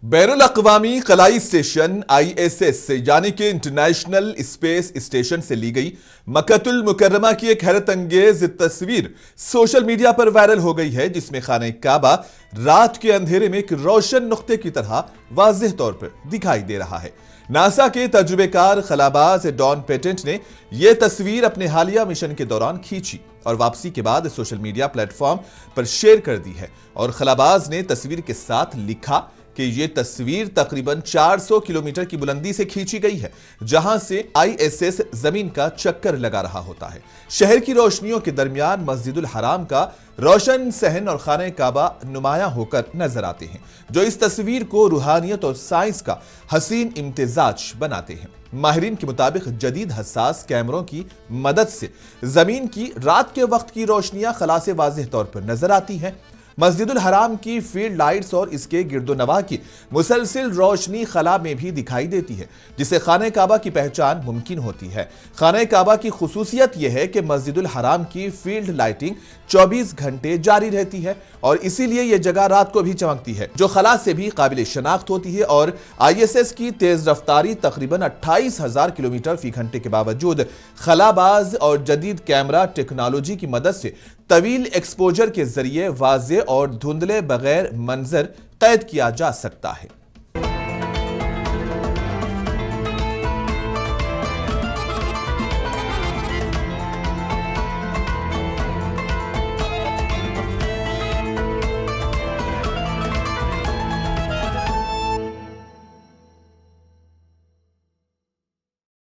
बैरुल अक़वामी खलाई station ISS यानी कि international space station से ली गई मक्कतुल मुकर्रमा की एक हैरत अंगेज तस्वीर सोशल मीडिया पर वायरल हो गई है, जिसमें खाने काबा रात के अंधेरे में एक रोशन नुक्ते की तरह वाज़ेह तौर पर दिखाई दे रहा है। नासा के तजुर्बेकार खलाबाज डॉन पेटेंट ने यह तस्वीर अपने हालिया मिशन के दौरान खींची और वापसी के बाद सोशल मीडिया प्लेटफॉर्म पर शेयर कर दी है। और खलाबाज ने तस्वीर के साथ लिखा कि यह तस्वीर तकरीबन 400 किलोमीटर की बुलंदी से खींची गई है, जहां से ISS जमीन का चक्कर लगा रहा होता है। शहर की रोशनियों के दरमियान मस्जिदुल हराम का रोशन सहन और खाने काबा नुमाया होकर नजर आते हैं, जो इस तस्वीर को रूहानियत और साइंस का हसीन इम्तिजाज बनाते हैं। माहिरीन के मुताबिक जदीद हसास कैमरों की मदद से जमीन की रात के वक्त की रोशनियां खला से वाज़ेह तौर पर नजर आती हैं। मस्जिदुल हराम की फील्ड लाइट्स और इसके गिरदोनवा की मुसलसिल रोशनी खला में भी दिखाई देती है, जिससे खाने काबा की पहचान मुमकिन होती है। खाने काबा की खुसूसियत यह है कि मस्जिदुल हराम की फील्ड लाइटिंग 24 घंटे जारी रहती है और इसीलिए यह जगह रात को भी चमकती है, जो खला से भी काबिल शनाख्त होती है। और ISS की तेज रफ्तारी तकरीबन 28,000 किलोमीटर फी घंटे के बावजूद खलाबाज और जदीद कैमरा टेक्नोलॉजी की मदद से तवील एक्सपोजर के जरिए वाज़ेह और धुंधले बगैर मंजर कैद किया जा सकता है।